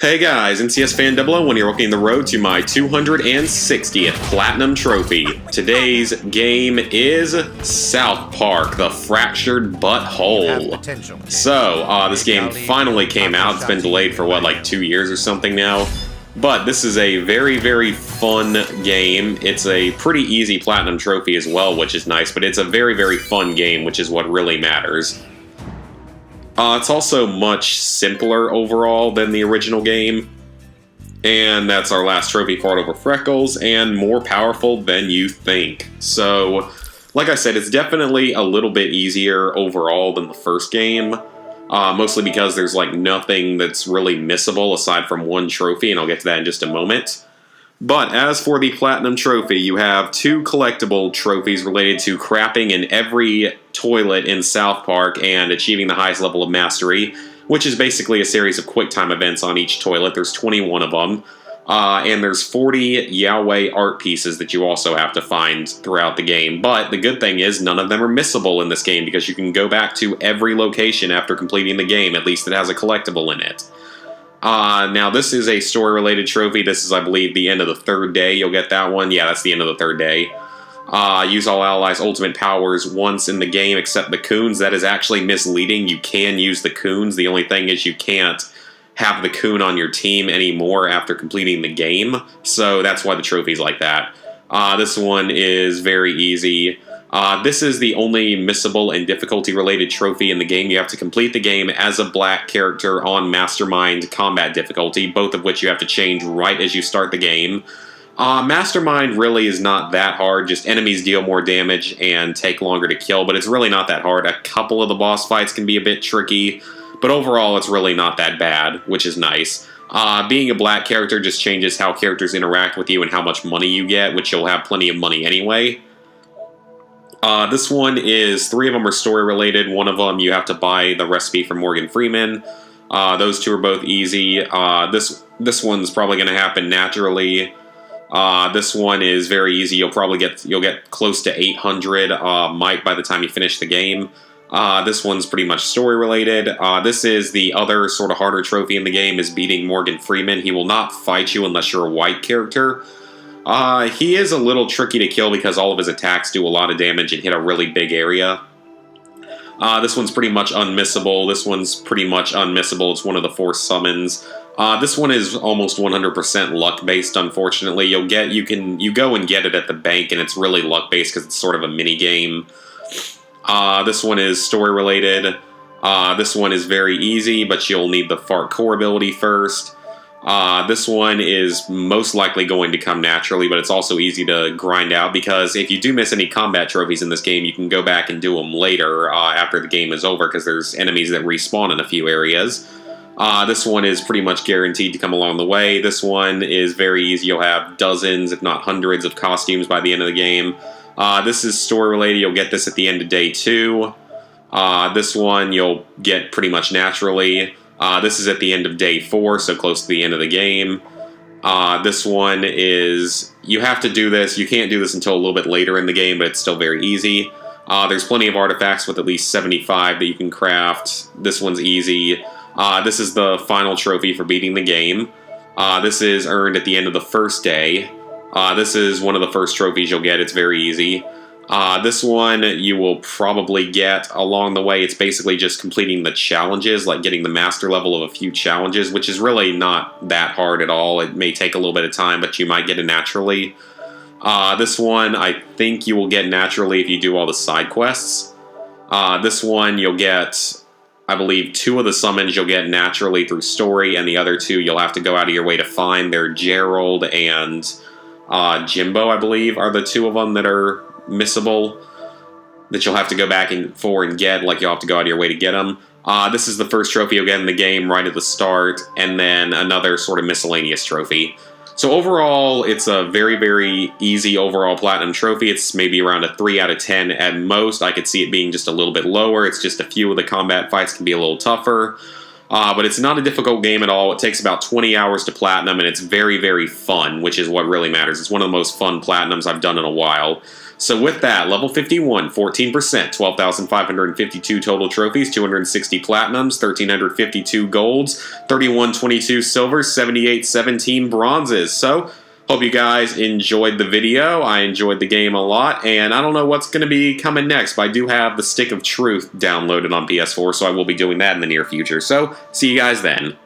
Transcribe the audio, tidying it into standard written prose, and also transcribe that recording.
Hey guys, NCS Fan 001 here, walking the road to my 260th Platinum Trophy. Today's game is South Park, the Fractured Butthole. So, this game finally came out. It's been delayed for, what, like 2 years or something now? But this is a very, very fun game. It's a pretty easy Platinum Trophy as well, which is nice, but it's a very, very fun game, which is what really matters. It's also much simpler overall than the original game, and that's our last trophy, Fart Over Freckles, and more powerful than you think. So, like I said, it's definitely a little bit easier overall than the first game, mostly because there's like nothing that's really missable aside from one trophy, and I'll get to that in just a moment. But as for the Platinum Trophy, you have two collectible trophies related to crapping in every toilet in South Park and achieving the highest level of mastery, which is basically a series of QuickTime events on each toilet. There's 21 of them, and there's 40 Yahweh art pieces that you also have to find throughout the game. But the good thing is none of them are missable in this game because you can go back to every location after completing the game, at least it has a collectible in it. Now this is a story-related trophy. This is, I believe, the end of the third day. You'll get that one. Yeah, that's the end of the third day. Use all allies' ultimate powers once in the game except the Coons. That is actually misleading. You can use the Coons. The only thing is you can't have the Coon on your team anymore after completing the game. So that's why the trophy's like that. This one is very easy. This is the only missable and difficulty-related trophy in the game. You have to complete the game as a black character on Mastermind combat difficulty, both of which you have to change right as you start the game. Mastermind really is not that hard, just enemies deal more damage and take longer to kill, but it's really not that hard. A couple of the boss fights can be a bit tricky, but overall it's really not that bad, which is nice. Being a black character just changes how characters interact with you and how much money you get, which you'll have plenty of money anyway. This one is, 3 of them are story-related. One of them you have to buy the recipe from Morgan Freeman. Those 2 are both easy. This one's probably going to happen naturally. This one is very easy. You'll get close to 800 might by the time you finish the game. This one's pretty much story-related. This is the other sort of harder trophy in the game, is beating Morgan Freeman. He will not fight you unless you're a white character. He is a little tricky to kill because all of his attacks do a lot of damage and hit a really big area. This one's pretty much unmissable. This one's pretty much unmissable. It's one of the 4 summons. This one is almost 100% luck-based, unfortunately. You go and get it at the bank, and it's really luck-based because it's sort of a mini-game. This one is story-related. This one is very easy, but you'll need the Fart Core ability first. This one is most likely going to come naturally, but it's also easy to grind out because if you do miss any combat trophies in this game, you can go back and do them later after the game is over because there's enemies that respawn in a few areas. This one is pretty much guaranteed to come along the way. This one is very easy. You'll have dozens, if not hundreds, of costumes by the end of the game. This is story-related. You'll get this at the end of day 2. This one you'll get pretty much naturally. This is at the end of day 4, so close to the end of the game. This one is, you have to do this. You can't do this until a little bit later in the game, but it's still very easy. There's plenty of artifacts with at least 75 that you can craft. This one's easy. This is the final trophy for beating the game. This is earned at the end of the first day. This is one of the first trophies you'll get. It's very easy. This one you will probably get along the way. It's basically just completing the challenges, like getting the master level of a few challenges, which is really not that hard at all. It may take a little bit of time, but you might get it naturally. This one I think you will get naturally if you do all the side quests. This one you'll get, I believe, 2 of the summons you'll get naturally through story, and the other 2 you'll have to go out of your way to find. They're Gerald and Jimbo, I believe, are the 2 of them that are missable, that you'll have to go back and get, like you'll have to go out of your way to get them. This is the first trophy you'll get in the game right at the start, and then another sort of miscellaneous trophy. So overall, it's a very, very easy overall Platinum Trophy. It's maybe around a 3 out of 10 at most. I could see it being just a little bit lower. It's just a few of the combat fights can be a little tougher. But it's not a difficult game at all. It takes about 20 hours to platinum, and it's very, very fun, which is what really matters. It's one of the most fun platinums I've done in a while. So with that, level 51, 14%, 12,552 total trophies, 260 platinums, 1,352 golds, 3122 silvers, 7817 bronzes. So, hope you guys enjoyed the video. I enjoyed the game a lot, and I don't know what's going to be coming next, but I do have the Stick of Truth downloaded on PS4, so I will be doing that in the near future. So, see you guys then.